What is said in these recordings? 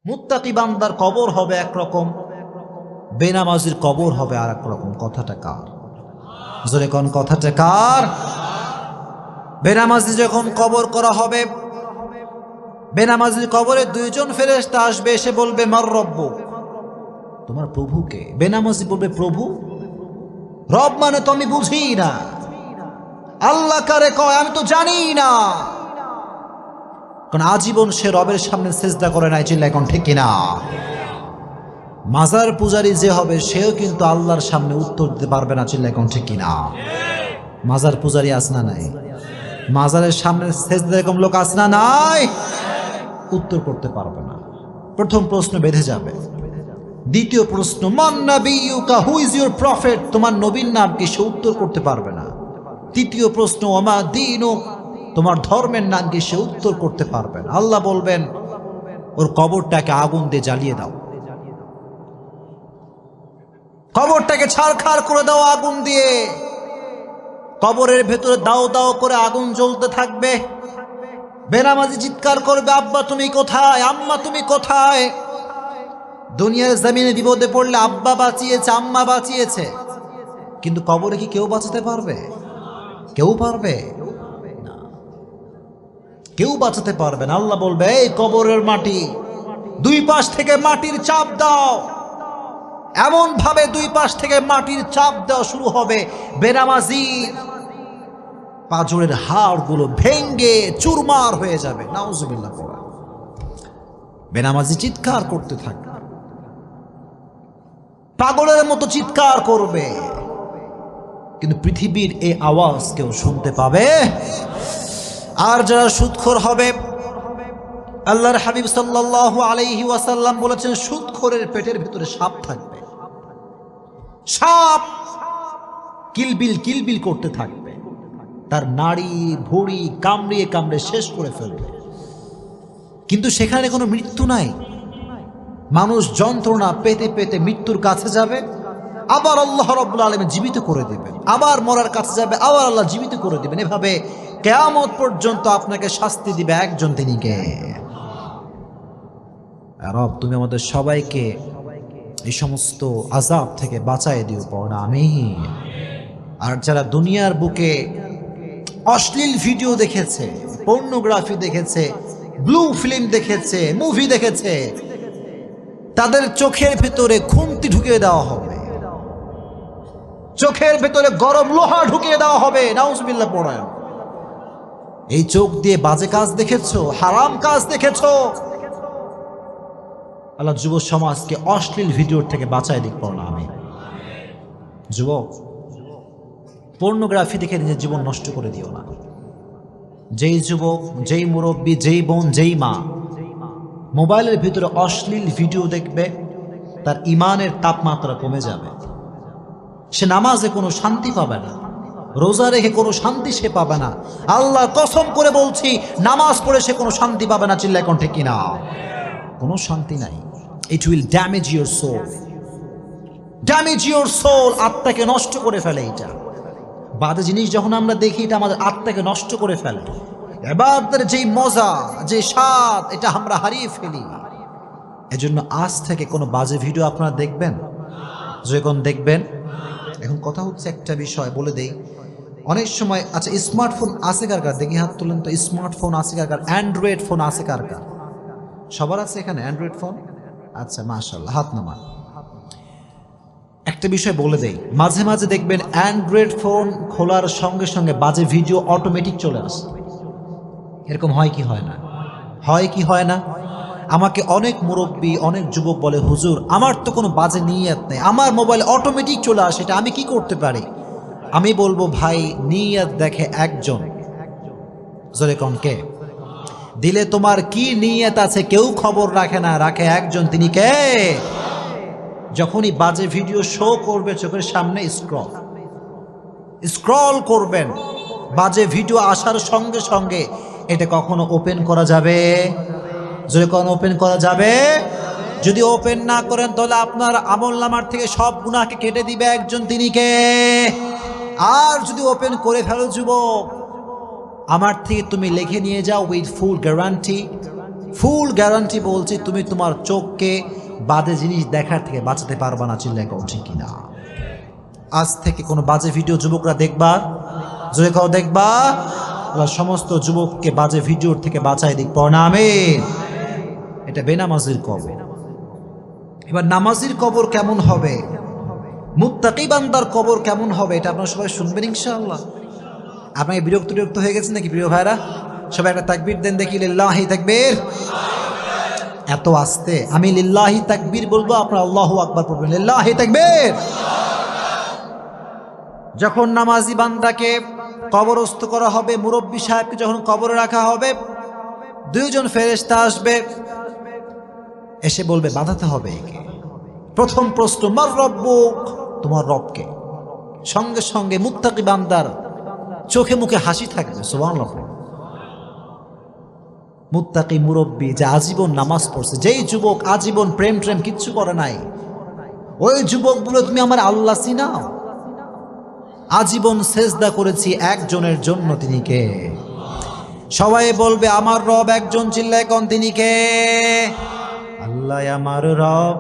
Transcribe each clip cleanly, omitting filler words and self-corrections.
মুত্তাকি বান্দার কবর হবে একরকম, বেনামাজির কবর হবে আর এক রকম। কথাটা কার? জোরে কোন কথাটা কার? বেনামাজি যখন কবর করা হবে, বেনামাজির কবরে দুইজন ফেরেশতা আসবে, এসে বলবে মার রব্বুক, তোমার প্রভুকে। বেনামাজি বলবে প্রভু? রব মানে তো আমি বুঝি না। আল্লাহ কারে কয় আমি তো জানি না, কারণ আজীবন সে রবের সামনে সিজদা করে নাই। চিল্লা এখন ঠিক কিনা? মাজার পূজারী যে হবে সেও কিন্তু আল্লাহর সামনে উত্তর দিতে পারবে না। চিল্লা এখন ঠিক কিনা? মাজার পূজারী আছে না নাই? মাজারের সামনে সিজদা এরকম লোক আছে না নাই? উত্তর করতে পারবে না। প্রথম প্রশ্ন বেঁধে যাবে। দ্বিতীয় প্রশ্ন মান নাবিয়ুকা, হু ইজ ইউর প্রফেট, তোমার নবীর নাম কি? সে উত্তর করতে পারবে না। তৃতীয় প্রশ্ন ওমা দীনুক, তোমার ধর্মের নাম কি? সে উত্তর করতে পারবে না। আল্লাহ বলবেন ওর কবরটাকে আগুন দিয়ে জ্বালিয়ে দাও, কবরটাকে ছারখার করে দাও আগুন দিয়ে। কবরের ভেতরে দাও দাও করে আগুন জ্বলতে থাকবে। বেনামাজি চিৎকার করবে আব্বা তুমি কোথায়, আম্মা তুমি কোথায়? দুনিয়ার জমিনে বিপদে পড়লে আব্বা বাঁচিয়েছে, আম্মা বাঁচিয়েছে, কিন্তু কবরে কি কেউ বাঁচাতে পারবে? কেউ পারবে না, কেউ বাঁচাতে পারবে না। আল্লাহ বলবে এই কবরের মাটি, দুই পাশ থেকে মাটির চাপ দাও। এমন ভাবে দুই পাশ থেকে মাটির চাপ দেওয়া শুরু হবে, বেনামাজি পাঁজরের হাড়গুলো ভেঙ্গে চুরমার হয়ে যাবে। নাউজুবিল্লাহ। বেনামাজি চিৎকার করতে থাকবে, পাগলের মতো চিৎকার করবে, কিন্তু পৃথিবীর এই আওয়াজ কেউ শুনতে পাবে। আর যারা সুদখোর হবে, আল্লাহর হাবিব সাল্লাল্লাহু আলাইহি ওয়াসাল্লাম বলেছেন সুদখোরের পেটের ভিতরে সাপ থাকবে। সাপ কিলবিল কিলবিল করতে থাকবে, তার নাড়ি ভুঁড়ি কামড়িয়ে কামড়ে শেষ করে ফেলবে, কিন্তু সেখানে কোনো মৃত্যু নাই। মানুষ যন্ত্রণা পেতে পেতে মৃত্যুর কাছে যাবে, আবার আল্লাহ রাব্বুল আলামিন জীবিত করে দেবেন, আবার মরার কাছে যাবে, আবার আল্লাহ জীবিত করে দেবেন। এভাবে কিয়ামত পর্যন্ত আপনাকে শাস্তি দিবে একজন, তিনি কে? রব তুমি আমাদের সবাইকে এই সমস্ত আযাব থেকে বাঁচায় দিও, পড় আমিন। আর যারা দুনিয়ার বুকে অশ্লীল ভিডিও দেখেছে, পর্নোগ্রাফি দেখেছে, ব্লু ফিল্ম দেখেছে, মুভি দেখেছে, তাদের চোখের ভেতরে খুন্তি ঢুকিয়ে দেওয়া হবে, চোখের ভেতরে গরম লোহা ঢুকিয়ে দেওয়া হবে। নাউজুবিল্লাহ পড়েন। এই চোখ দিয়ে বাজে কাজ দেখেছো, হারাম কাজ দেখেছো, আল্লাহ যুব সমাজকে অশ্লীল ভিডিওর থেকে বাঁচায় দিক, পড়না আমি। যুবক, পর্নোগ্রাফি দেখে নিজের জীবন নষ্ট করে দিও না। যেই যুবক, যেই মুরব্বী, যেই বোন, যেই মা মোবাইলের ভিতরে অশ্লীল ভিডিও দেখবে, তার ইমানের তাপমাত্রা কমে যাবে। সে নামাজে কোনো শান্তি পাবে না, রোজা রেখে কোনো শান্তি সে পাবে না। আল্লাহর কসম করে বলছি, নামাজ পড়ে সে কোনো শান্তি পাবে না। চিল্লায় কোন ঠিক কিনা? কোনো শান্তি নাই। It will damage your soul, damage your soul. আত্মাকে নষ্ট করে ফেলে। এটা বাজে জিনিস যখন আমরা দেখি, এটা আমাদের আত্মাকে নষ্ট করে ফেলে। ইবাদতের যেই মজা, যে স্বাদ, এটা আমরা হারিয়ে ফেলি। এজন্য আজ থেকে কোনো বাজে ভিডিও আপনারা দেখবেন, যখন দেখবেন। এখন কথা হচ্ছে একটা বিষয় বলে দেই, অনেক সময় আচ্ছা স্মার্টফোন আছে কার কার? দেখি হাত তুলেন তো। স্মার্টফোন আছে কার কার? অ্যান্ড্রয়েড ফোন আছে কার কার? সবার আছে এখানে অ্যান্ড্রয়েড ফোন? আচ্ছা মাশাআল্লাহ, হাত নামান। একটা বিষয় বলে দেই, মাঝে মাঝে দেখবেন অ্যান্ড্রয়েড ফোন খোলার সঙ্গে সঙ্গে বাজে ভিডিও অটোমেটিক চলে আসে। এরকম হয় কি হয় না? হয় কি হয় না? আমাকে অনেক মুরব্বী, অনেক যুবক বলে হুজুর আমার তো কোনো বাজে নিয়ত নেই, আমার মোবাইল অটোমেটিক চলে আসে, এটা আমি কি করতে পারি? আমি বলবো ভাই, নিয়ত দেখে একজন, জোরে কোন কে? দিলে তোমার কি নিয়ত আছে কেউ খবর রাখে না, রাখে একজন, তিনি কে? যখনই বাজে ভিডিও শো করবে চোখের সামনে, স্ক্রল করবেন, বাজে ভিডিও আসার সঙ্গে সঙ্গে এটা কখনো ওপেন করা যাবে? যদি কখনো ওপেন করা যাবে? যদি ওপেন না করেন তাহলে আপনার আমলনামার থেকে সব গুনাহকে কেটে দিবে একজন, তিনি কে? আর যদি ওপেন করে ফেলো যুবক, আমার থেকে তুমি লিখে নিয়ে যাও with full guarantee, full guarantee বলছি, তুমি তোমার চোখকে বাজে জিনিস দেখার থেকে বাঁচাতে পারবা না। চিল্লায় কও ঠিক কিনা? আজ থেকে কোনো বাজে ভিডিও যুবকরা দেখবা, জোরে কও দেখবা। আল্লাহ সমস্ত যুবককে বাজে ভিডিওর থেকে বাঁচাই দিক, পড় না আমিন। এটা বেনামাজির কবর। এবার নামাজির কবর কেমন হবে, মুত্তাকি বান্দার কবর কেমন হবে, এটা আপনারা সবাই শুনবেন ইনশাআল্লাহ। আপনাকে বিরক্ত হয়ে গেছেন নাকি প্রিয় ভাইরা? সবাই একটা তাকবীর দেন দেখি, লিল্লাহি তাকবীর। এত আস্তে আমি লিল্লাহি তাকবীর বলবো, আপনারা আল্লাহু আকবার পড়বেন, লিল্লাহি তাকবীর। যখন নামাজি বান্দাকে কবরস্থ করা হবে, মুরব্বী সাহেবকে যখন কবরে রাখা হবে, দুইজন ফেরেশতা আসবে, এসে বলবে বাঁধাতে হবে একে। প্রথম প্রশ্ন, মার রব্বুক, তোমার রবকে। সঙ্গে সঙ্গে মুত্তাকি বান্দার চোখে মুখে হাসি থাকবে, সুবহানাল্লাহ। মুত্তাকি মুরব্বী যে আজীবন নামাজ পড়ছে, যেই যুবক আজীবন প্রেম কিচ্ছু করে নাই, ওই যুবক বলে তুমি আমার আল্লাহ চিনাও? আজীবন সেজদা করেছি একজনের জন্য, তিনি কে? সবাই বলবে আমার রব একজন, চিল্লায় কোন তিনি কে? আল্লাহ আমার রব,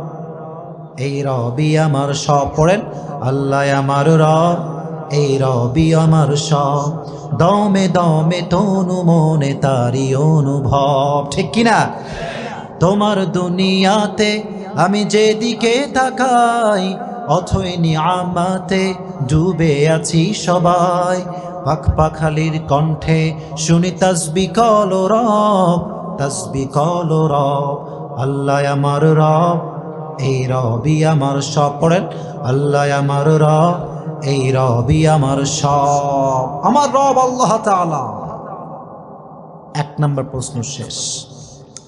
এই রবই আমার সব। পড়েন, আল্লাহ আমার রব, এই রবি আমার সব। দমে দমে তনু মনে তারি অনুভব, ঠিক কিনা? তোমার দুনিয়াতে আমি যেদিকে তাকাই, অথই নিয়ামতে ডুবে আছি সবাই। পাখপাখালির কণ্ঠে শুনি তাসবিহ কলো রব, তাসবিহ কলো রব। আল্লাহ আমার রব, এই রবি আমার সব। পড়েন, আল্লাহ আমার রব, এই রবি আমার সব। আমার রব আল্লাহ তাআলা। এক নম্বর প্রশ্ন শেষ।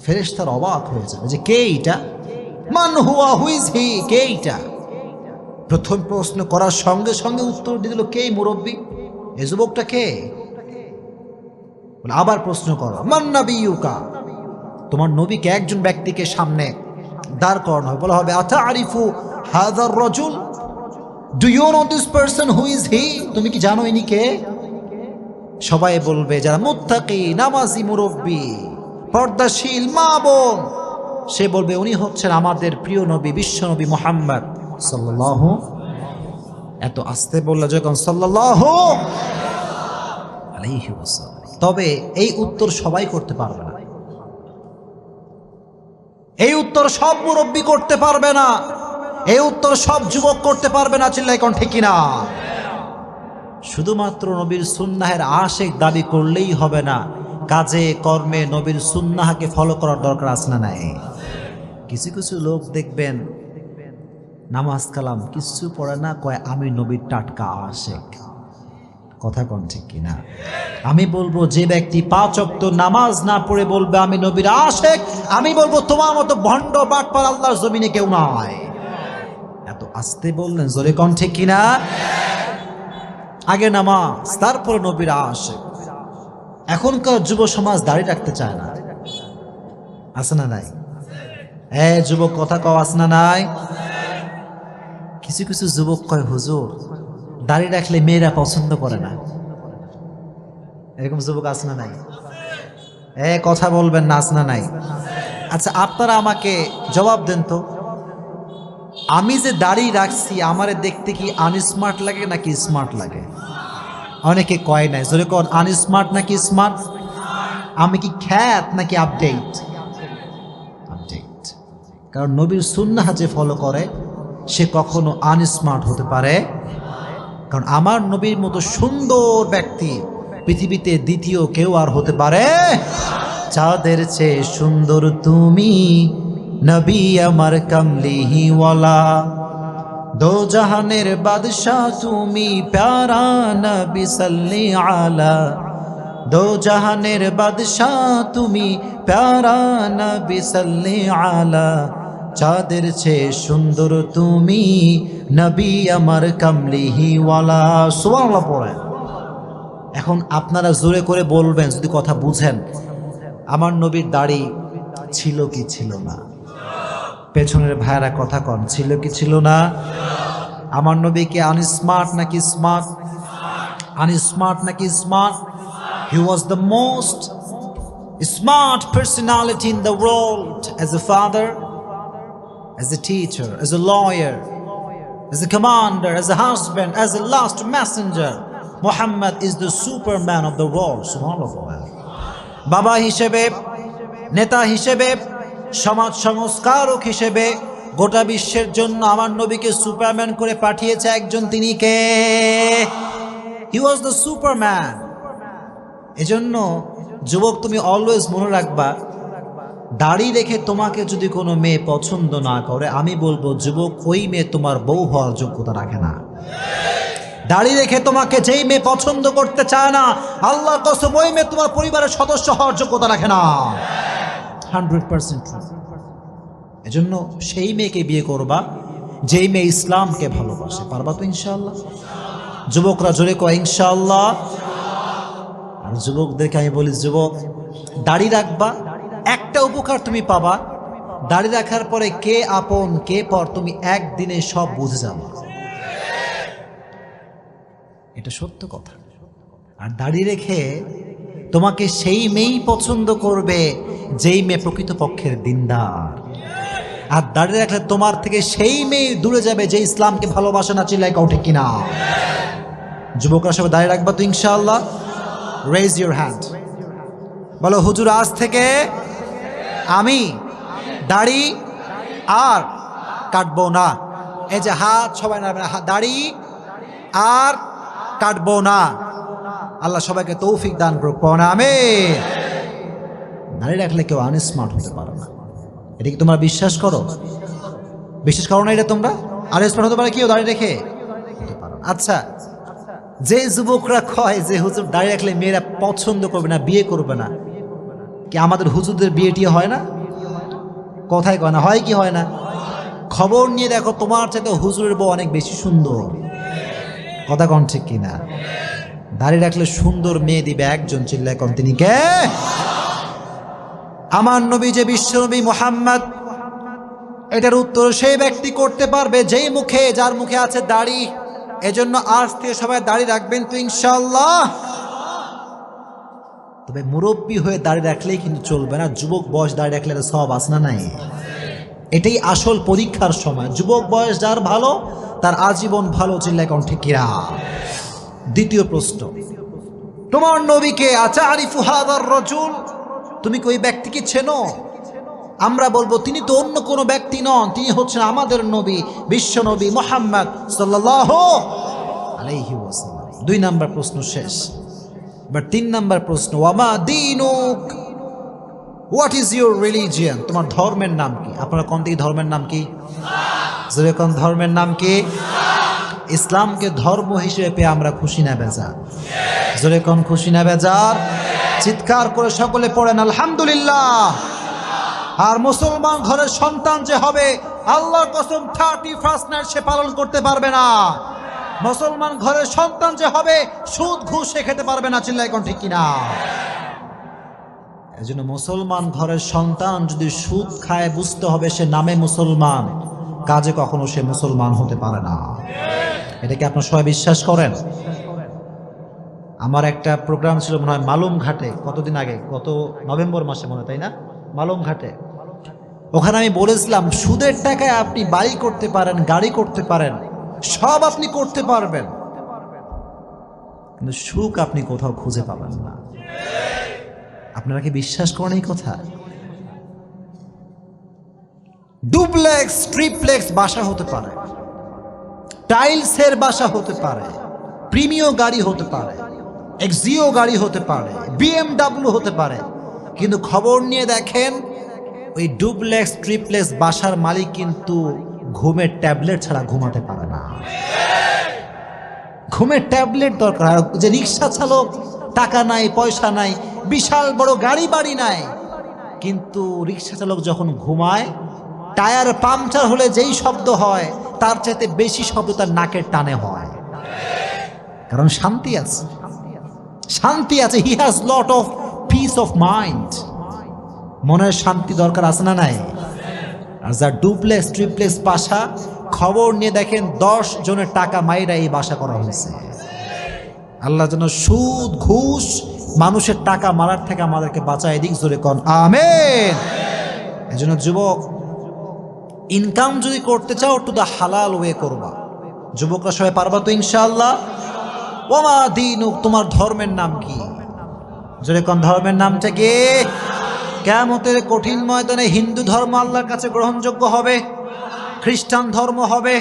ফেরেশতারা অবাক হয়ে যাবে যে কে এটা, মান হুয়া, হু ইজ হি, কে এটা? প্রথম প্রশ্ন করার সঙ্গে সঙ্গে উত্তর দিয়ে দিল কে মুরব্বী, এই যুবকটা কে? আবার প্রশ্ন করো, মান নাবিয়ুকা, তোমার নবীকে একজন ব্যক্তিকে সামনে দাঁড় করানো হবে, বলা হবে আতারিফু হাযার রাজুল, do you know this person, who is he? তুমি কি জানো ইনি কে? সবাই বলবে, যারা মুত্তাকি, নামাজি, মুরব্বী, পর্দাশীল মা বোন, সে বলবে উনি হচ্ছেন আমাদের প্রিয় নবী, বিশ্ব নবী মুহাম্মদ সাল্লাল্লাহু। এত আস্তে বলল যখন সাল্লাল্লাহু আলাইহি ওয়াসাল্লাম। তবে এই উত্তর সবাই করতে পারবে না, এই উত্তর সব মুরব্বী করতে পারবে না, এই উত্তর সব যুবক করতে পারবে না। চিল্লায় কোন ঠিক কিনা? শুধুমাত্র নবীর সুন্নাহের আশিক দাবি করলেই হবে না, কাজে কর্মে নবীর সুন্নাহকে ফলো করার দরকার আছে না নাই? কিছু কিছু লোক দেখবেন নামাজ কালাম কিছু পড়ে না, কয় আমি নবীর টাটকা আশিক। কথা কোন ঠিক কিনা? আমি বলবো যে ব্যক্তি 5 ওয়াক্ত নামাজ না পড়ে বলবে আমি নবীর আশিক, আমি বলবো তোমার মতো ভণ্ড বাটপার আল্লাহর জমিনে কেউ নাই। এত আস্তে বললেন, জোরে কোন ঠিক কিনা? আগে নামাজ, তারপরে নবীর আশিক। এখনকার যুব সমাজ দাড়ি রাখতে চায় না, আছে না নাই? যুবক কথা কও, আছে না নাই? কিছু কিছু যুবক কয় হুজুর দাড়ি রাখলে মেয়েরা পছন্দ করে না, এরকম যুবক আছে না নাই? কথা বলবেন না, আছে না নাই? আচ্ছা আপনারা আমাকে জবাব দেন তো, আমি যে দাড়ি রাখছি আমারে দেখতে কি আনস্মার্ট লাগে নাকি স্মার্ট লাগে? অনেকে কয় নাই, জোরে কর, আনস্মার্ট নাকি স্মার্ট? আমি কি খ্যাত নাকি আপডেট? আপডেট। কারণ নবীর সুন্নাহ যে ফলো করে সে কখনো আনস্মার্ট হতে পারে, কারণ আমার নবীর মতো সুন্দর ব্যক্তি পৃথিবীতে দ্বিতীয় কেউ আর হতে পারে। চাঁদের চেয়ে সুন্দর তুমি নবী আমার কামলিওয়ালা, দো জাহানের বাদশাহ তুমি প্যারা নবী সাল্লি আলা, দো জাহানের বাদশাহ তুমি প্যারা নবী সাল্লি আলা, চাঁদের চেয়ে সুন্দর তুমি নবী আমার কামলিওয়ালা। সুবহানাল্লাহ পড়েন। এখন আপনারা জোরে করে বলবেন যদি কথা বুঝেন, আমার নবীর দাড়ি ছিল কি ছিল না? পেছনের ভাইরা কথা কন, ছিল কি ছিল না? আমার নবী কি আনস্মার্ট নাকি স্মার্ট? আনস্মার্ট নাকি smart? He was the most smart personality in the world, as a father, as a teacher, as a lawyer, as a commander, as a husband, as a last messenger. Muhammad is the superman of the world. Subhanallah. বাবা হিসেবে, নেতা হিসেবে, সমাজ সংস্কারক হিসেবে গোটা বিশ্বের জন্য আমার নবীকে সুপারম্যান করে পাঠিয়েছে একজন, তিনি কে? হি ওয়াজ দ্য সুপারম্যান। এজন্য যুবক, তুমি অলওয়েজ মনে রাখবা, দাড়ি রেখে তোমাকে যদি কোনো মেয়ে পছন্দ না করে, আমি বলবো যুবক, ওই মেয়ে তোমার বউ হওয়ার যোগ্যতা রাখে না। দাড়ি রেখে তোমাকে যেই মেয়ে পছন্দ করতে চায় না, আল্লাহর কসম ওই মেয়ে তোমার পরিবারের সদস্য হওয়ার যোগ্যতা রাখে না। 100%। এজন্য সেই মেয়েকে বিয়ে করবা যেই মেয়ে ইসলামকে ভালোবাসে। পারবা তো ইনশাআল্লাহ? যুবকরা জোরে কয় ইনশাআল্লাহ। আর যুবকদেরকে আমি বলি, যুবক, দাড়ি রাখবা, একটা উপকার তুমি পাবা, দাড়ি রাখার পরে কে আপন কে পর তুমি একদিনে সব বুঝে যাবে। এটা সত্য কথা। আর দাড়ি রেখে তোমাকে সেই মেয়েই পছন্দ করবে যেই মেয়ে প্রকৃতপক্ষের দিনদার। আর দাড়ি রাখলে তোমার থেকে সেই মেয়ে দূরে যাবে যে ইসলামকে ভালোবাসে না। চিল্লাই কাউ ঠিক কিনা? যুবকরা সবাই দাড়ি রাখবা তো ইনশাআল্লাহ? রেজ ইউর হ্যান্ড, বলো হুজুর আজ থেকে আমি দাড়ি আর কাটবো না। এই যে হাত সবাই নাড়বে, দাড়ি আর কাটবো না। আল্লাহ সবাইকে তৌফিক দান করুক, পড়া আমিন। দাড়ি রাখলে কেউ আনস্মার্ট হতে পারে না, এটা কি তোমরা বিশ্বাস করো? বিশ্বাস করো না এটা তোমরা? আনস্মার্ট হতে পারে কেউ দাড়ি রেখে? আচ্ছা, যে যুবকরা কয় যে হুজুর দাড়ি রাখলে মেয়েরা পছন্দ করবে না, বিয়ে করবে না, কি আমাদের হুজুরদের বিয়েটি হয় না? কথায় কয় না, হয় কি হয় না? খবর নিয়ে দেখো, তোমার চাইতে হুজুরের বউ অনেক বেশি সুন্দর। কথা কন ঠিক কিনা? দাড়ি রাখলে সুন্দর মেয়ে দিবে একজন, চিল্লায় কন তিনি কে? আমার নবী যে বিশ্বনবী মুহাম্মদ। এটার উত্তর সেই ব্যক্তি করতে পারবে যেই মুখে, যার মুখে আছে দাড়ি। এজন্য আজ থেকে সবাই দাড়ি রাখবেন তো ইনশাআল্লাহ। তবে মুরব্বী হয়ে দাড়ি রাখলেই কিন্তু চলবে না, যুবক বয়স দাড়ি রাখলে সব আছে না নাই? এটাই আসল পরীক্ষার সময়। যুবক বয়স যার ভালো, তার আজীবন ভালো। চিল্লায় কোন ঠিক কিনা? দ্বিতীয় প্রশ্ন, তোমার নবীকে আতারিফু হাযার রাজুল, তুমি কি ওই ব্যক্তিকে চেনো? আমরা বলবো তিনি তো অন্য কোনো ব্যক্তি নন, তিনি হচ্ছেন আমাদের নবী, বিশ্ব নবী মুহাম্মদ সাল্লাল্লাহু আলাইহি ওয়াসাল্লাম। 2 নাম্বার প্রশ্ন শেষ। বাট 3 নাম্বার প্রশ্ন, ওয়ামা দীনুক, হোয়াট ইজ ইউর রিলিজিয়ন? তোমার ধর্মের নাম কি? আপনারা কোন দিকে ধর্মের নাম কি? জোরে কোন ধর্মের নাম কি? ইসলামকে ধর্ম হিসেবে পেয়ে আমরা খুশি না বেজার? জোরে কোন খুশি না বেজার? চিৎকার করে সকলে পড়েন আলহামদুলিল্লাহ। আর মুসলমান ঘরের সন্তান যে হবে, আল্লাহর কসম 31st নাইট সে পালন করতে পারবে না। মুসলমান ঘরের সন্তান যে হবে, সুদ ঘুষ সে খেতে পারবে না। চিল্লাই কোন ঠিক কিনা? এজন্য মুসলমান ঘরের সন্তান যদি সুদ খায়, বুঝতে হবে সে নামে মুসলমান, কাজে কখনো সে মুসলমান হতে পারে না। এটাকে আপনারা সবাই বিশ্বাস করেন? আমার একটা প্রোগ্রাম ছিল মনে হয় মালুম ঘাটে, কতদিন আগে, গত নভেম্বর মাসে মনে, তাই না? মালুম ঘাটে। ওখানে আমি বলেছিলাম, সুদের টাকায় আপনি বাড়ি করতে পারেন, গাড়ি করতে পারেন, সব আপনি করতে পারবেন, কিন্তু সুখ আপনি কোথাও খুঁজে পাবেন না। আপনারা কি বিশ্বাস করেন এই কথা? ডুপ্লেক্স, ট্রিপ্লেক্স বাসা হতে পারে, টাইলসের বাসা হতে পারে, প্রিমিয়াম গাড়ি হতে পারে, এক্সিও গাড়ি হতে পারে, BMW হতে পারে, কিন্তু খবর নিয়ে দেখেন ওই ডুপ্লেক্স ট্রিপ্লেক্স বাসার মালিক কিন্তু ঘুমের ট্যাবলেট ছাড়া ঘুমাতে পারে না। ঘুমের ট্যাবলেট দরকার। যে রিক্সা চালক, টাকা নাই, পয়সা নাই, বিশাল বড় গাড়ি বাড়ি নাই, কিন্তু রিক্সা চালক যখন ঘুমায়, টায়ার পাংচার হলে যেই শব্দ হয় তার চাইতে বেশি শব্দ তার নাকের টানে হয়, কারণ শান্তি আছে, শান্তি আছে। He has lot of piece of mind. মনের শান্তি দরকার আছে না নাই? আর যার ডুপ্লেক্স ট্রিপ্লেক্স বাসা, খবর নিয়ে দেখেন 10 জনের টাকা মাইরা এই বাসা করা হয়েছে। আল্লাহ যেন সুদ ঘুষ মানুষের টাকা মারার থেকে আমাদেরকে বাঁচায় দিক, জোরে কোন আমিন। এজন্য যুবক, ইনকাম যদি করতে চাও টু দা হালাল ওয়ে করবা। যুবকরা সবাই পারবা তো ইনশাআল্লাহ? ওমা দীনুক, তোমার ধর্মের নাম কি? জোরে কোন ধর্মের নামটা কি? কিয়ামতের কঠিন ময়দানে হিন্দু ধর্ম আল্লাহর কাছে গ্রহণযোগ্য হবে, খ্রিস্টান ধর্ম হবে,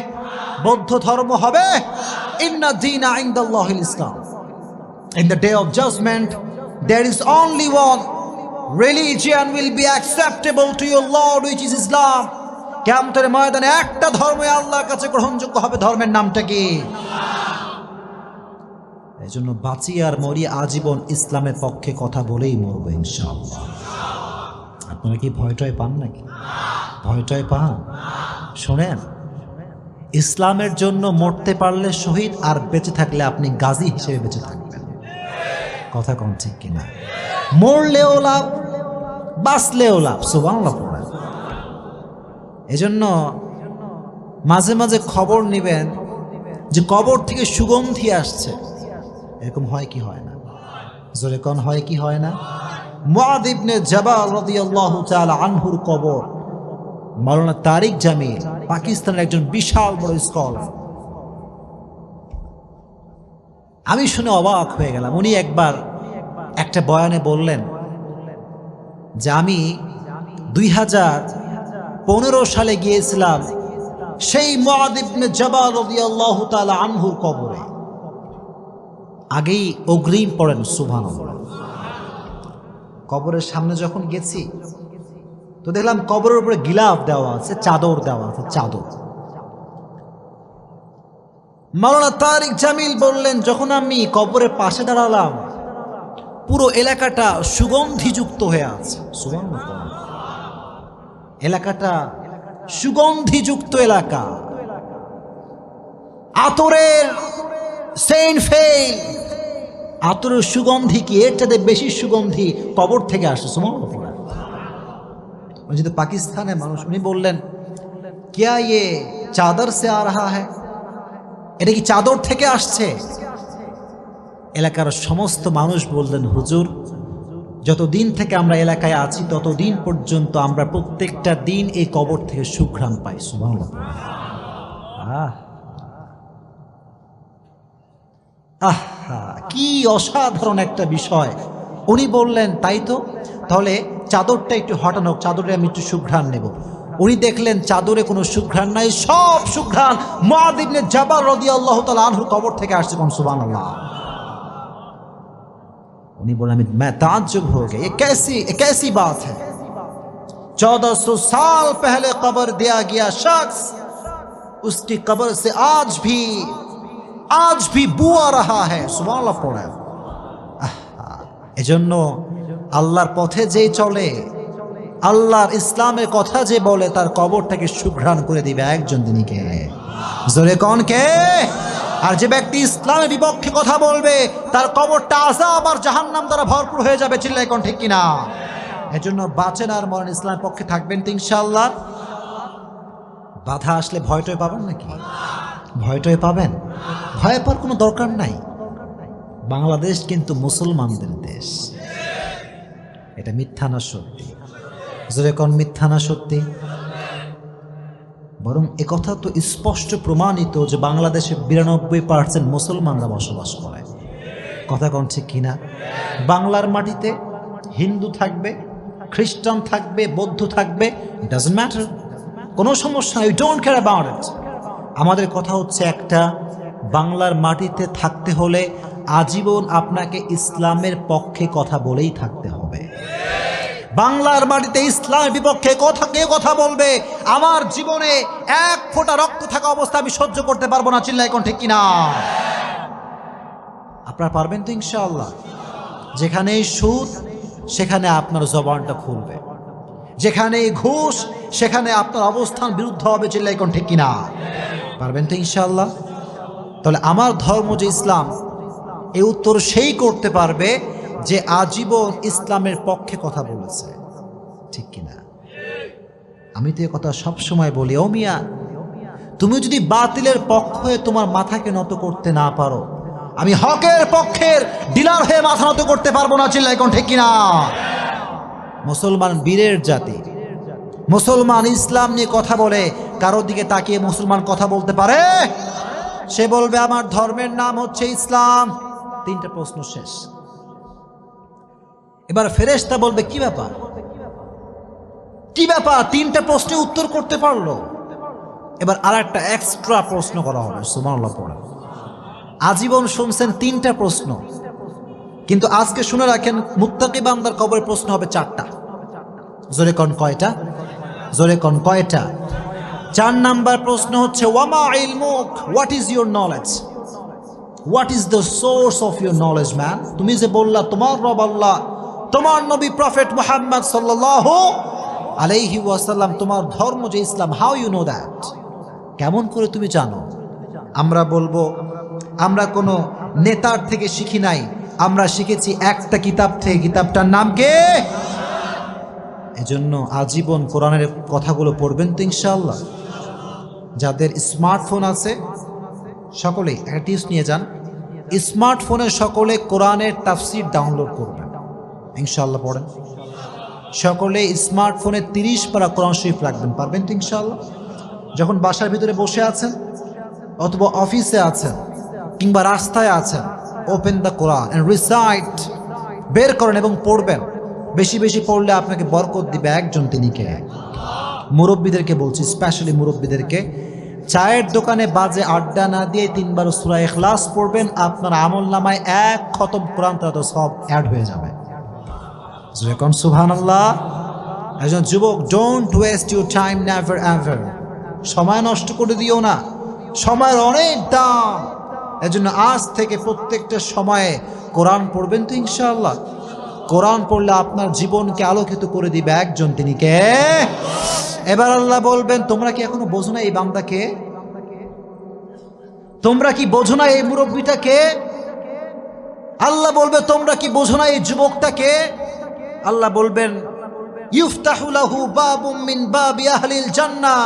বৌদ্ধ ধর্ম হবে। ইন্না দীনা ইনদাল্লাহিল ইসলাম। In the day of judgment, there is only one religion will be acceptable to your Lord, which is Islam. কিয়ামতের ময়দানে একটা ধর্ম আল্লাহর কাছে গ্রহণযোগ্য হবে, ধর্মের নামটা কি? এই জন্য বাঁচি আর মরি আজীবন ইসলামের পক্ষে কথা বলেই মরবো ইনশাআল্লাহ। আপনারা কি ভয়টয় পান নাকি? ভয়টয় পান? শোনেন, ইসলামের জন্য মরতে পারলে শহীদ, আর বেঁচে থাকলে আপনি গাজী হিসেবে বেঁচে থাকবেন। কথা কোন ঠিক কিনা? মরলেও লাভ, বাঁচলেও লাভ। সুবহানাল্লাহ পড়েন। এজন্য মাঝে মাঝে খবর নেবেন যে কবর থেকে সুগন্ধি আসছে, এরকম হয় কি হয় না? জোরে কোন হয় কি হয় না? মুআয ইবনে জাবাল রাদিয়াল্লাহু তাআলা আনহুর কবর, মাওলানা তারিক জামিল পাকিস্তানের একজন বিশাল বড় স্কলার। আমি শুনে অবাক হয়ে গেলাম। উনি একবার একটা বয়ানে বললেন যে আমি 2015 সালে গিয়েছিলাম সেই মুআয ইবনে জাবাল রাদিয়াল্লাহু তাআলা আনহুর কবরে। আগেই অগ্রিম পড়েন সুবহানাল্লাহ। কবরের সামনে যখন গেছি তো দেখলাম কবরের উপরে গিলাফ দেওয়া আছে, চাদর দেওয়া আছে, চাদর। মাওলানা তারিক জামিল বললেন, যখন আমি কবরের পাশে দাঁড়ালাম পুরো এলাকাটা সুগন্ধিযুক্ত হয়ে আছে। সুবহানাল্লাহ। এলাকাটা সুগন্ধিযুক্ত এলাকা, আতরের সেন্ট ফেল, আতরের সুগন্ধি কি এর চাইতে বেশি সুগন্ধি কবর থেকে আসে। সুবহানাল্লাহ। যেহেতু পাকিস্তানের মানুষ, উনি বললেন क्या ये চাদর সে আ রহা হ্যায়, এটা কি চাদর থেকে আসছে? এলাকার সমস্ত মানুষ বললেন, হুজুর যতদিন থেকে আমরা এলাকায় আছি ততদিন পর্যন্ত আমরা প্রত্যেকটা দিন এই কবর থেকে সুঘ্রাণ পাই। সুবহানাল্লাহ। আহা, কি অসাধারণ একটা বিষয়। উনি বললেন, তাই তো, তাহলে চাদরটা একটু হটানো, চাদরে আমি একটু সুঘ্রাণ নেব। উনি দেখলেন চাদরে কোনো সুঘ্রাণ নাই, সব সুঘ্রাণ মুআয ইবনে জাবাল রাদিয়াল্লাহু তাআলা আনহুর কবর থেকে আসছে। কোন সুবহানাল্লাহ। उन्हीं बोला मैं ताज्जुब हो गया, ये कैसी बात है। 1400 साल पहले कब्र दिया गया शख्स, उसकी कब्र से आज भी बू आ रहा है। सुबहानाल्लाह पढ़े। এজন্য আল্লাহর পথে যে চলে, আল্লাহর ইসলামের কথা যে বলে, তার কবরটাকে সুঘ্রাণ করে দিবে একজন, তিনি কে? জোরে কোন কে? আর যে ব্যক্তি ইসলামের বিপক্ষে কথা বলবে তার কবরটা আযাব আর জাহান্নাম দ্বারা ভরপুর হয়ে যাবে। চিল্লাই কোন ঠিক কিনা? এজন্য বাঁচেন আর মরেন ইসলামের পক্ষে থাকবেন তো ইনশাআল্লাহ। বাধা আসলে ভয়টয় পাবেন নাকি? ভয়টয় পাবেন? ভয় পাওয়ার কোনো দরকার নাই। বাংলাদেশ কিন্তু মুসলমানদের দেশ। এটা মিথ্যা না সত্যি? জোরে কোন মিথ্যা না সত্যি? বরং একথা তো স্পষ্ট প্রমাণিত যে বাংলাদেশে 92% মুসলমানরা বসবাস করে। কথা কোন ঠিক কিনা? বাংলার মাটিতে হিন্দু থাকবে, খ্রিস্টান থাকবে, বৌদ্ধ থাকবে, ডাজন্ট ম্যাটার, কোনো সমস্যা নেই, ডোন্ট কেয়ার অ্যাবাউট ইট। আমাদের কথা হচ্ছে একটা, বাংলার মাটিতে থাকতে হলে আজীবন আপনাকে ইসলামের পক্ষে কথা বলেই থাকতে হবে। বাংলার মাটিতে ইসলামের বিপক্ষে কে কথা বলবে, আমার জীবনে এক ফোঁটা রক্ত থাকা অবস্থা আমি সহ্য করতে পারবো না। চিল্লাই কোন ঠিক কিনা? আপনারা পারবেন তো ইনশাআল্লাহ? যেখানে সুদ সেখানে আপনার জবানটা খুলবে, যেখানে ঘুষ সেখানে আপনার অবস্থান বিরুদ্ধ হবে। চিল্লাই কোন ঠিক কিনা? পারবেন তো ইনশাআল্লাহ? তাহলে আমার ধর্ম যে ইসলাম, এই উত্তর সেই করতে পারবে যে আজীবন ইসলামের পক্ষে কথা বলেছে। ঠিক কিনা? আমি তো এই কথা সবসময় বলি, ও মিয়া, তুমি যদি বাতিলের পক্ষ হয়ে তোমার মাথাকে নত করতে না পারো, আমি হকের পক্ষের ডিলার হয়ে মাথা নত করতে পারবো না, চিল্লাই কোন ঠিক কিনা? মুসলমান বীরের জাতি, মুসলমান ইসলাম নিয়ে কথা বলে, কারোর দিকে তাকিয়ে মুসলমান কথা বলতে পারে? সে বলবে আমার ধর্মের নাম হচ্ছে ইসলাম। তিনটা প্রশ্ন শেষ। এবার ফেরেশতা বলবে কি ব্যাপার, কি ব্যাপার, তিনটা প্রশ্নে উত্তর করতে পারলো। এবার আর একটা এক্সট্রা প্রশ্ন করা হবে, সুবহানাল্লাহ পড়ে। আজীবন শুনছেন তিনটা প্রশ্ন, কিন্তু আজকে শুনে রাখেন মুত্তাকি বান্দার কবরে প্রশ্ন হবে চারটা। জোরে কোন কয়টা? জোরে কোন কয়টা? 4 নাম্বার প্রশ্ন হচ্ছে ওয়ামা ইলমুক, what is your knowledge, what is the source of your knowledge man. তুমি যে বললা তোমার রব আল্লাহ, তোমার নবী প্রফেট মুহাম্মদ সাল্লাল্লাহু আলাইহি ওয়াসাল্লাম, তোমার ধর্ম যে ইসলাম, হাউ ইউ নো দ্যাট, কেমন করে তুমি জানো? আমরা বলবো আমরা কোনো নেতার থেকে শিখি নাই, আমরা শিখেছি একটা কিতাব থেকে, কিতাবটার নাম কি? এজন্য আজীবন কোরআনের কথাগুলো পড়বেন তো ইনশাআল্লাহ। যাদের স্মার্টফোন আছে সকলে একটা টিপস নিয়ে যান, স্মার্টফোনে সকলে কোরআনের তাফসির ডাউনলোড করবেন, ইনশাআল্লাহ পড়েন। সকলে স্মার্টফোনে 30 পারা কোরআন শরীফ রাখবেন, পারবেন তো ইনশাআল্লাহ? যখন বাসার ভিতরে বসে আছেন অথবা অফিসে আছেন কিংবা রাস্তায় আছেন, open the Quran and recite, বের করেন এবং পড়বেন। বেশি বেশি পড়লে আপনাকে বরকত দিবে একজন, তিনি কে? মুরব্বীদেরকে বলছি, স্পেশালি মুরব্বীদেরকে, চায়ের দোকানে বাজে আড্ডা না দিয়ে 3 বার সূরা ইখলাস পড়বেন, আপনার আমলনামায় 1 খতম কোরআন তেলাওয়াত সব অ্যাড হয়ে যাবে। যেরকম সুবহানাল্লাহ। একজন যুবক, don't waste your time, never ever. সময় নষ্ট করে দিও না, সময়ের অনেক দাম। এজন্য আজ থেকে প্রত্যেকটা সময়ে কোরআন পড়বেন তো ইনশাআল্লাহ। কোরআন পড়লে আপনার জীবনকে আলোকিত করে দিবে একজন, তিনি কে? এবার আল্লাহ বলবেন তোমরা কি এখনো বোঝো না এই বান্দাকে? তোমরা কি বোঝো না এই মুরব্বীটাকে? আল্লাহ বলবে তোমরা কি বোঝো না এই যুবকটাকে? আল্লাহ বলবেন ইফতাহু লাহু বাবুম মিন বাবি আহলিল জান্নাহ।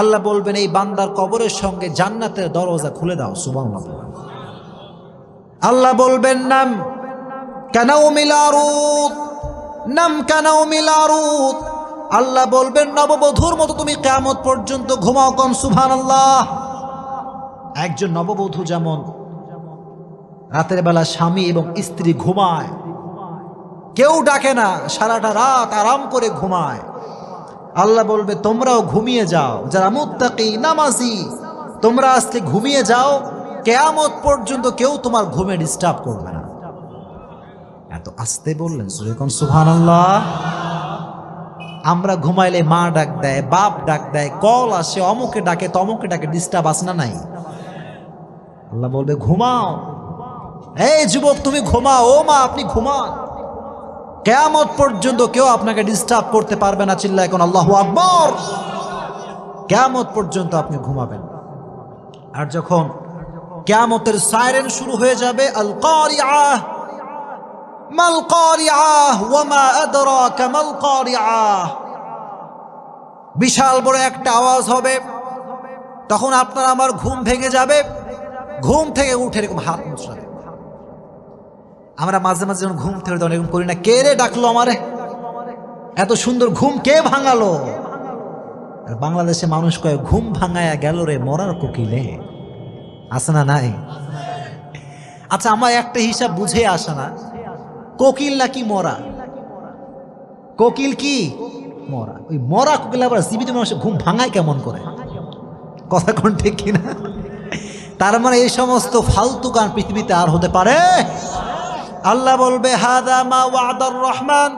আল্লাহ বলবেন এই বান্দার কবরের সঙ্গে জান্নাতের দরজা খুলে দাও, সুবহানাল্লাহ। আল্লাহ বলবেন নাম কানাউমিল আরুদ, নাম কানাউমিল আরুদ। আল্লাহ বলবেন নববধূর মতো তুমি কিয়ামত পর্যন্ত ঘুমাও, কোন সুবহানাল্লাহ। একজন নববধূ যেমন রাতের বেলা স্বামী এবং স্ত্রী ঘুমায়, কেউ ডাকে না, সারাটা রাত আরাম করে ঘুমায়, আল্লাহ বলবে তোমরাও ঘুমিয়ে যাও, যারা মুত্তাকি নামাজি তোমরা আজকে ঘুমিয়ে যাও, কিয়ামত পর্যন্ত কেউ তোমার ঘুমে ডিস্টার্ব করবে না। এত আস্তে বললেন, সুবহান সুবহানাল্লাহ। আমরা ঘুমাইলে মা ডাক দেয়, বাপ ডাক দেয়, কল আসে, অমুকে ডাকে তমুকে ডাকে, ডিস্টার্ব আসে না নাই? আল্লাহ বলবে ঘুমাও, এই যুবক তুমি ঘুমাও, ও মা আপনি ঘুমান, কিয়ামত পর্যন্ত কেউ আপনাকে ডিস্টার্ব করতে পারবে না। চিল্লায় এখন আল্লাহু আকবার। কিয়ামত পর্যন্ত আপনি ঘুমাবেন। আর যখন কিয়ামতের সাইরেন শুরু হয়ে যাবে, আল কারিআহ মাল কারিআহ ওয়া মা আদরাকা মাল কারিআহ, বিশাল বড় একটা আওয়াজ হবে, তখন আপনার আমার ঘুম ভেঙে যাবে, ঘুম থেকে উঠে এরকম হাত মুছড়াবে। আমরা মাঝে মাঝে যখন ঘুম থেকে তখন এরকম করি না, কে রে ডাকলো আমারে, এত সুন্দর ঘুম কে ভাঙালো? আর বাংলাদেশে মানুষ কয় ঘুম ভাঙায়া গেল রে মরার কোকিলে, আছে না নাই? আচ্ছা আমার একটা হিসাব বুঝে আসে না, কোকিল নাকি মরা? কোকিল কি মরা? ওই মরা কোকিল আবার জীবিত মানুষের ঘুম ভাঙায় কেমন করে? কথা কোন ঠিক কিনা? তার মানে এই সমস্ত ফালতু গান পৃথিবীতে আর হতে পারে? আল্লাহ বলবে হাদা মা ওয়াদার রহমান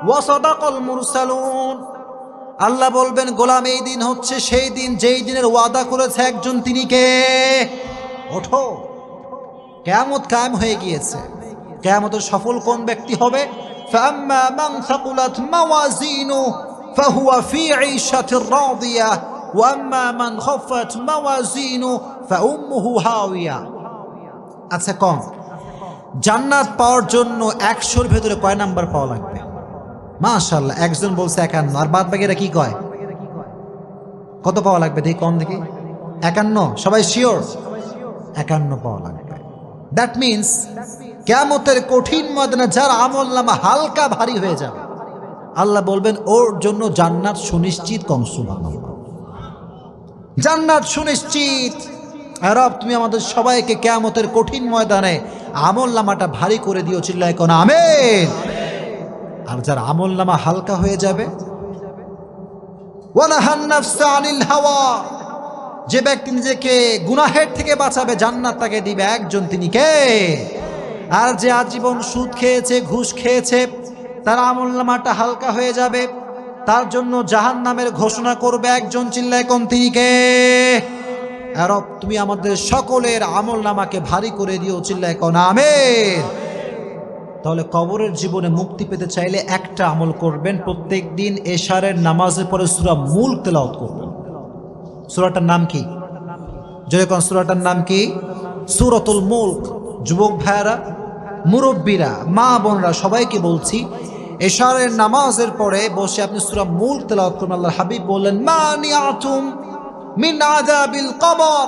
ওয়া সাদাকাল মুরসালুন। আল্লাহ বলবেন গোলাম এই দিন হচ্ছে সেই দিন যেই দিনের ওয়াদা করেছে একজন, তিনি কে? ওঠো, কিয়ামত কায়েম হয়ে গিয়েছে। কিয়ামতের সফল কোন ব্যক্তি হবে? ফাম্মা মান সাকুলাত মাওয়াজিনু ফাহুয়া ফি ঈশাতির রাদিয়া ওয়া আম্মা মান খাফাত মাওয়াজিনু ফাউম্মুহু হাওিয়া। আচ্ছা কোন জান্নাত পাওয়ার জন্য 100-র ভেতরে কয় নাম্বার পাওয়া লাগবে? মাশাআল্লাহ, একজন বলছে 51, আর বাদ বাকিরা কি কয়? কত পাওয়া লাগবে দেখি, কম দেখি। 51? সবাই শিওর? 51 পাওয়া লাগবে। দ্যাট মিন্স কিয়ামতের কঠিন ময়দানে যার আমলনামা হালকা ভারী হয়ে যাবে, আল্লাহ বলবেন ওর জন্য জান্নাত সুনিশ্চিত। কম সুবহানাল্লাহ। জান্নাত সুনিশ্চিত। রব তুমি আমাদের সবাইকে কিয়ামতের কঠিন ময়দানে আমলনামাটা ভারী করে দিও, চিল্লায় কোন আমিন। আর যার আমলনামা হালকা হয়ে যাবে, ওয়ানাহান নাফসা আনিল হাওয়া, যে ব্যক্তি নিজেকে গুনাহের থেকে বাঁচাবে জান্নাত তাকে দিবে একজন, তিনি কে? আর যে আজীবন সুদ খেয়েছে, ঘুষ খেয়েছে, তার আমলনামাটা হালকা হয়ে যাবে, তার জন্য জাহান্নামের ঘোষণা করবে একজন, চিল্লায় কোন তিনি কে? রব তুমি আমাদের সকলের আমলনামাকে ভারী করে দিও, চিল্লায় কোন আমিন। তাহলে কবরের জীবনে মুক্তি পেতে চাইলে একটা আমল করবেন, প্রত্যেক দিন এশারের নামাজের পরে সূরা মুলক তেলাওয়াত করবেন। সূরাটার নাম কি? যেরকম সূরাটার নাম কি? সূরাতুল মুলক। যুবক ভাইয়েরা, মুরব্বীরা, মা বোনরা সবাইকে বলছি, এশারের নামাজের পরে বসে আপনি সূরা মুলক তেলাওয়াত করবেন। আল্লাহর হাবিব বললেন, মানিআতুম মিন আযাবিল কবর,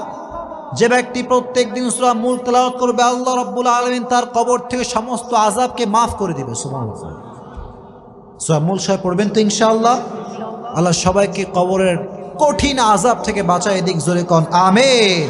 যে ব্যক্তি প্রত্যেক দিন সূরা মুলক তেলাওয়াত করবে আল্লাহ রাব্বুল আলামিন তার কবর থেকে সমস্ত আযাবকে মাফ করে দিবে। সুবহানাল্লাহ। সূরা মুলক সবাই পড়বেন তো ইনশাআল্লাহ। আল্লাহ সবাইকে কবরের কঠিন আযাব থেকে বাঁচায় দিক, জোরে কোন আমিন।